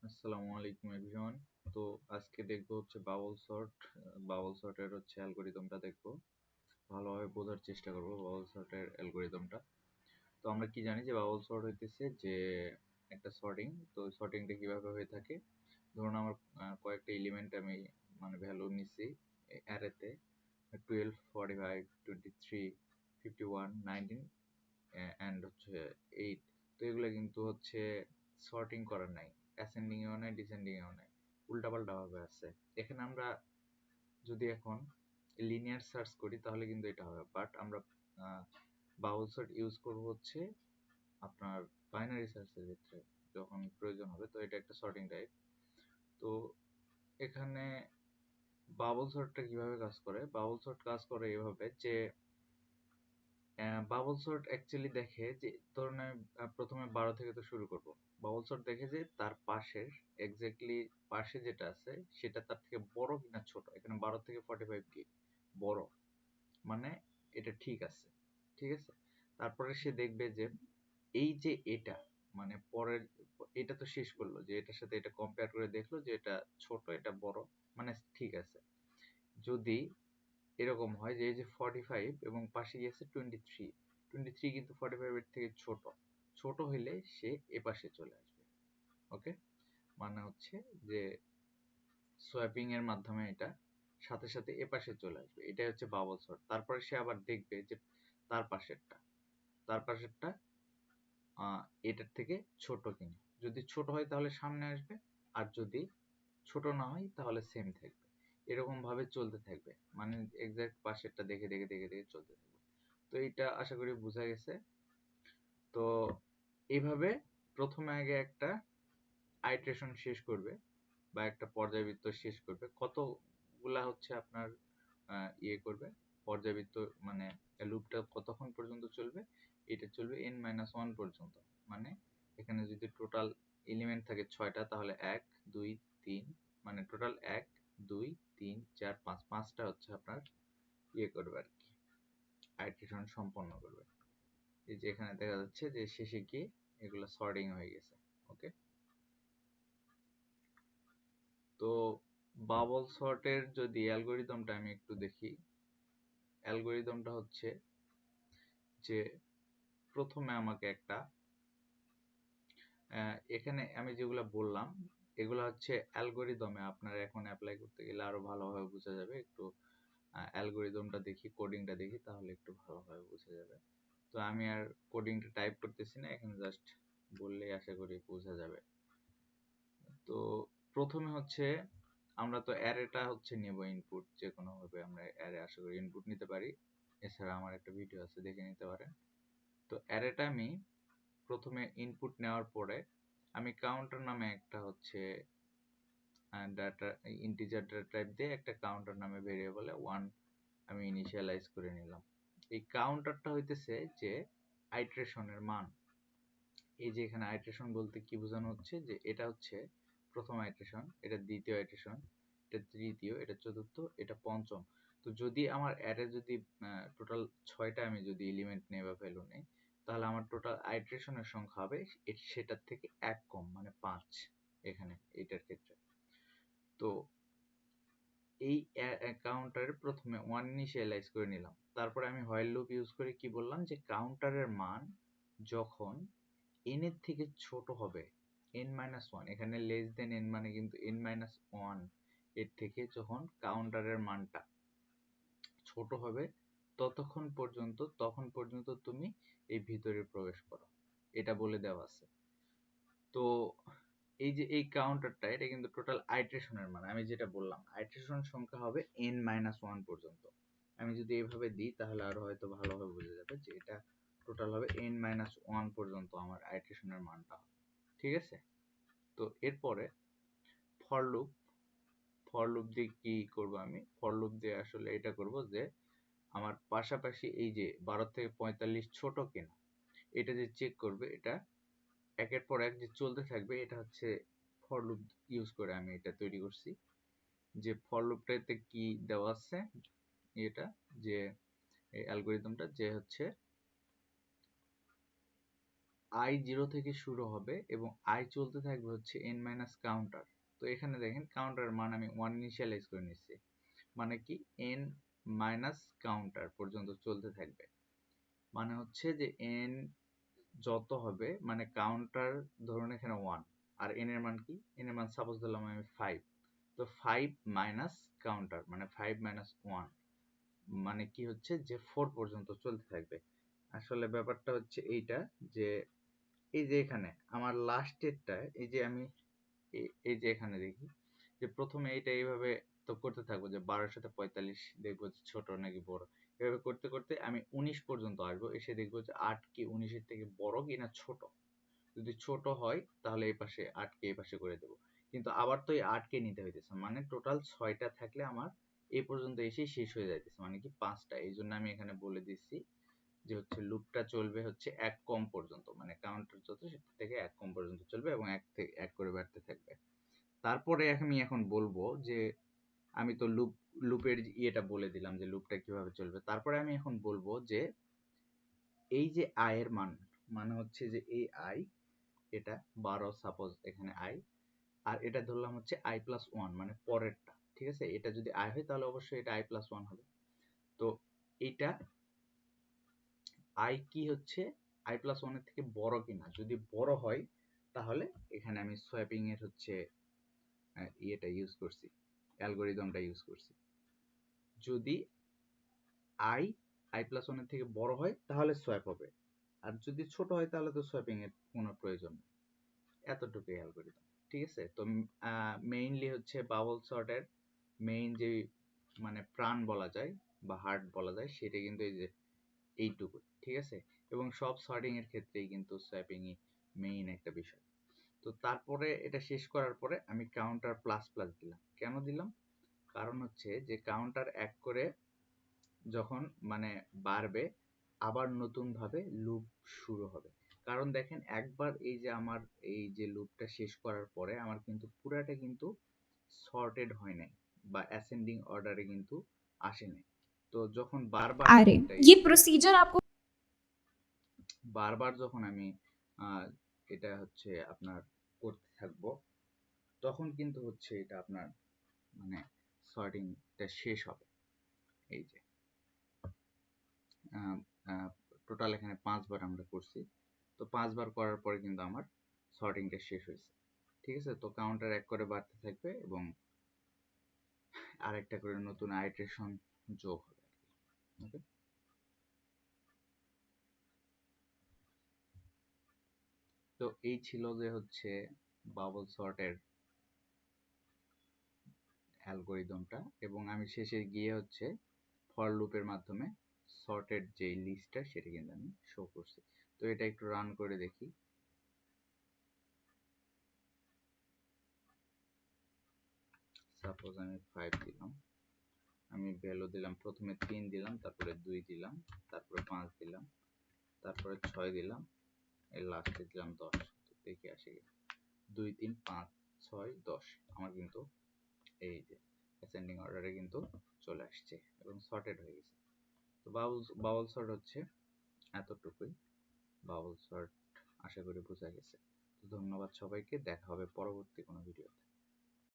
আসসালামু আলাইকুম এভরিওয়ান। তো আজকে দেখবো হচ্ছে বাবল সর্টের হচ্ছে অ্যালগরিদমটা দেখবো, ভালোভাবে বোঝার চেষ্টা করব বাবল সর্টের অ্যালগরিদমটা। তো আমরা কি জানি যে বাবল সর্ট হইতেছে যে একটা সর্টিং। তো সর্টিংটা কিভাবে হয়ে থাকে, ধরুন আমার কয়েকটা এলিমেন্ট আমি মানে ভ্যালু নিছি অ্যারেতে 12, 45, 23, 51, 19 অ্যান্ড হচ্ছে 8। তো এগুলো কিন্তু হচ্ছে সর্টিং করার নাই, অ্যাসেন্ডিং এও নাই, ডিসেন্ডিং এও নাই, উল্টাপাল্টা ভাবে আছে। এখানে আমরা যদি এখন লিনিয়ার সার্চ করি তাহলে কিন্তু এটা হবে, বাট আমরা বাউল সর্ট ইউজ করব হচ্ছে আপনার বাইনারি সার্চের ক্ষেত্রে যখন প্রয়োজন হবে। তো এটা একটা সর্টিং টাইপ। তো এখানে বাবল সর্টটা কিভাবে কাজ করে, বাবল সর্ট কাজ করে এভাবে যে বাবল সর্ট অ্যাকচুয়ালি দেখে যে ধরুন আমি প্রথমে 12 থেকে তো শুরু করব। বাবল সর্ট দেখে যে তার পাশের এক্স্যাক্টলি পাশে যেটা আছে সেটা তার থেকে বড় কিনা ছোট। এখানে 12 থেকে 45 কি বড়, মানে এটা ঠিক আছে, ঠিক আছে। তারপরে সে দেখবে যে এই যে এটা মানে পরের এটা তো শেষ করলো যে এটার সাথে এটা কম্পেয়ার করে দেখলো যে এটা ছোট এটা বড়, মানে ঠিক আছে। যদি এরকম হয় যে এই যে 45 এবং পাশে গিয়েছে 23, 23 কিন্তু 45 এর থেকে ছোট, ছোট হইলে সে এ পাশে চলে আসবে। ওকে, মানে হচ্ছে যে সোয়াপিং এর মাধ্যমে এটা সাথে সাথে এ পাশে চলে আসবে, এটাই হচ্ছে বাবল সর্ট। তারপরে সে আবার দেখবে যে তার পাশেরটা তার পাশেরটা এটার থেকে ছোট কিনা। যদি ছোট হয় তাহলে সামনে আসবে, আর যদি ছোট না হয় তাহলে সেম থাকবে। এরকম ভাবে চলতে থাকবে, মানে এক্সাক্ট পাশেরটা দেখে দেখে দেখে দেখে চলতে থাকবে। তো এটা আশা করি বোঝা গেছে। তো এইভাবে প্রথমে আগে একটা আইটারেশন শেষ করবে বা একটা পর্যায়বৃত্ত শেষ করবে। কতগুলা হচ্ছে আপনার ইয়ে করবে পর্যায়বৃত্ত, মানে লুপটা কতক্ষণ পর্যন্ত চলবে, এটা চলবে n-1 পর্যন্ত। মানে এখানে যদি টোটাল এলিমেন্ট থাকে 6টা তাহলে 1 2 3, মানে টোটাল 1 2 3 4 5, 5টা হচ্ছে আপনার ইয়ে করবে আর কি, আইটারেশন সম্পন্ন করবে। এই যে এখানে দেখা যাচ্ছে যে শেষে গিয়ে এগুলো সর্টিং হয়ে গেছে। ওকে, তো বাবল সর্টের যদি অ্যালগরিদমটা আমি একটু দেখি, অ্যালগরিদমটা হচ্ছে যে প্রথমে আমাকে একটা এখানে আমি যেগুলো বললাম এগুলো হচ্ছে অ্যালগরিদমে আপনারা এখন অ্যাপ্লাই করতে গেলে আরো ভালোভাবে বোঝা যাবে। একটু অ্যালগরিদমটা দেখি, কোডিংটা দেখি, তাহলে একটু ভালোভাবে বোঝা যাবে। তো আমি আর কোডিংটা টাইপ করতেছি না, এখানে জাস্ট বললেই আশা করি বোঝা যাবে। তো প্রথমে হচ্ছে আমরা তো অ্যারেটা হচ্ছে নেব ইনপুট, যে কোনো ভাবে আমরা অ্যারে আশা করি ইনপুট নিতে পারি। এছাড়া আমার একটা ভিডিও আছে, দেখে নিতে পারেন। তো অ্যারেটা আমি প্রথমে ইনপুট নেওয়ার পরে আমি কাউন্টার নামে একটা হচ্ছে ডাটা ইন্টিজার ডাটা টাইপ দিয়ে একটা কাউন্টার নামে ভেরিয়েবলে 1 আমি ইনিশিয়ালাইজ করে নিলাম। এই কাউন্টারটা হইতেছে যে আইটারেশনের মান। এই যে এখানে আইটারেশন বলতে কি বোঝানো হচ্ছে, যে এটা হচ্ছে প্রথম আইটারেশন, এটা দ্বিতীয় আইটারেশন, এটা তৃতীয়, এটা চতুর্থ, এটা পঞ্চম। তো যদি আমার অ্যারে যদি টোটাল 6টা আমি যদি এলিমেন্ট নেই বা ভ্যালু নেই, তাহলে আমার টোটাল আইটারেশনের সংখ্যা হবে সেটার থেকে 1 কম, মানে 5 এখানে এটার ক্ষেত্রে। তো এই কাউন্টারের প্রথমে 1 ইনিশিয়ালাইজ করে নিলাম। তারপরে আমি হোয়াইল লুপ ইউজ করে কি বললাম, যে কাউন্টারের মান যখন n এর থেকে ছোট হবে, n-1, এখানে লেস দেন n মানে কিন্তু n-1 এর থেকে যখন কাউন্টারের মানটা ছোট হবে তখন পর্যন্ত তুমি এই ভিতরে প্রবেশ করো, এটা বলে দেওয়া আছে। তো এই যে এই কাউন্টারটা, এটা কিন্তু টোটাল আইটারেশনের মান। আমি যেটা বললাম আইটারেশন সংখ্যা হবে n-1 পর্যন্ত। আমি যদি এইভাবে দিই তাহলে আরো হয়তো ভালোভাবে বোঝা যাবে যে এটা টোটাল হবে n-1 পর্যন্ত আমার আইটারেশনের মানটা, ঠিক আছে। তো এরপরে ফর লুপ দিয়ে কি করব, আমি ফর লুপ দিয়ে আসলে এটা করব যে আমার পাশাপাশি এই যে 12 থেকে 45 ছোট কিনা এটা যে চেক করবে, এটা একের পর এক যে চলতে থাকবে। এটা হচ্ছে ফর লুপ ইউজ করে আমি এটা তৈরি করছি। যে ফর লুপটাতে কি দেওয়া আছে, এটা যে এই অ্যালগরিদমটা যে হচ্ছে i 0 থেকে শুরু হবে এবং i চলতে থাকবে হচ্ছে n মাইনাস কাউন্টার। তো এখানে দেখেন কাউন্টারের মান আমি 1 ইনিশিয়ালাইজ করে নিচ্ছি, মানে কি n মাইনাস কাউন্টার পর্যন্ত চলতে থাকবে। মানে হচ্ছে যে n যত হবে, মানে কাউন্টার ধরুন এখানে 1 আর n এর মান কি, n এর মান সাপোজ ধরলাম আমি 5, তো 5 মাইনাস কাউন্টার মানে 5 মাইনাস 1 মানে কি হচ্ছে যে 4 পর্যন্ত চলতে থাকবে। আসলে ব্যাপারটা হচ্ছে এইটা যে এই যে এখানে আমার লাস্টেরটা, এই যে আমি এই যে এখানে দেখি যে প্রথমে এইটা এইভাবে তো করতে থাকবো যে 12 সাথে 45 দেখবো যে ছোট নাকি বড়, এভাবে করতে করতে আমি 19 পর্যন্ত আসবো, এসে দেখবো যে 8 কি 19 এর থেকে বড় কিনা ছোট। যদি ছোট হয় তাহলে এই পাশে 8 কে এই পাশে করে দেব, কিন্তু আবার তো এই 8 কে নিতে হইতেছে, মানে টোটাল 6টা থাকলে আমার এই পর্যন্ত এসে শেষ হয়ে যাইতেছে, মানে কি 5টা। এই জন্য আমি এখানে বলে দিচ্ছি যে হচ্ছে লুপটা চলবে হচ্ছে 1 কম পর্যন্ত, মানে কাউন্টার যত সেটা থেকে 1 কম পর্যন্ত চলবে এবং 1 থেকে 1 করে বাড়তে থাকবে। তারপরে আমি এখন বলবো যে আমি তো লুপের ইয়েটা বলে দিলাম যে লুপটা কিভাবে চলবে। তারপরে আমি এখন বলবো যে এই যে i এর মান, মানে হচ্ছে যে এই i, এটা 12 সাপোজ এখানে i, আর এটা ধরলাম হচ্ছে i প্লাস 1 মানে পরেরটা, ঠিক আছে। এটা যদি i হয় তাহলে অবশ্যই এটা i প্লাস 1 হবে। তো এটা i কি হচ্ছে i প্লাস 1 এর থেকে বড় কিনা, যদি বড় হয় তাহলে এখানে আমি সোয়াপিং এর হচ্ছে ইয়েটা ইউজ করছি, অ্যালগরিদমটা ইউজ করছি। যদি i প্লাস 1 এর থেকে বড় হয় তাহলে সোয়াপ হবে, আর যদি ছোট হয় তাহলে তো সোয়াপিং এর কোনো প্রয়োজন নেই। এতটুকুই অ্যালগরিদম, ঠিক আছে। তো মেইনলি হচ্ছে বাবল সর্টের মেইন যে মানে প্রাণ বলা যায় বা হার্ট বলা যায় সেটা কিন্তু এই যে এইটুকু, ঠিক আছে। এবং সব সর্টিং এর ক্ষেত্রেই কিন্তু সোয়াপিংই মেইন একটা বিষয়। তো তারপরে এটা শেষ করার পরে আমি কাউন্টার প্লাস প্লাস দিলাম। কেন দিলাম? কারণ হচ্ছে যে কাউন্টার এক করে যখন মানে বাড়বে আবার নতুন ভাবে লুপ শুরু হবে। কারণ দেখেন একবার এই যে আমার এই যে লুপটা শেষ করার পরে আমার কিন্তু পুরাটা কিন্তু সর্টেড হয় নাই বা অ্যাসেন্ডিং অর্ডারে কিন্তু আসে নাই। তো যখন বারবার अरे এটা ये प्रोसीजर आपको বারবার যখন আমি এটা হচ্ছে আপনার করতে থাকবো তখন কিন্তু হচ্ছে এটা আপনার মানে সর্টিংটা শেষ হবে। এই যে টোটাল এখানে 5 বার আমরা করছি, তো 5 বার করার পরে কিন্তু আমার সর্টিংটা শেষ হয়েছে, ঠিক আছে। তো কাউন্টার এক করে বাড়তে থাকবে এবং আরেকটা করে নতুন আইটারেশন যোগ হবে। ওকে, তো এই ছিল যে হচ্ছে বাবল সর্টের অ্যালগরিদমটা, এবং আমি শেষে গিয়ে হচ্ছে ফর লুপের মাধ্যমে সর্টেড যে লিস্টটা সেটা কিন্তু আমি শো করছি। তো এটা একটু রান করে দেখি। সাপোজ আমি 5 দিলাম, আমি ভ্যালু দিলাম প্রথমে 3 দিলাম, তারপরে 2 দিলাম, তারপরে 5 দিলাম, তারপরে 6 দিলাম, এর লাস্টে দিলাম 10। তো দেখি আসে কি 2 3 5 6 10, আমার কিন্তু এই যে অ্যাসেন্ডিং অর্ডারে কিন্তু চলে আসছে এবং সর্টেড হয়ে গেছে। তো বাবল সর্ট হচ্ছে এতটুকুই। বাবল সর্ট আশা করি বোঝা গেছে। তো ধন্যবাদ সবাইকে, দেখা হবে পরবর্তী কোনো ভিডিওতে।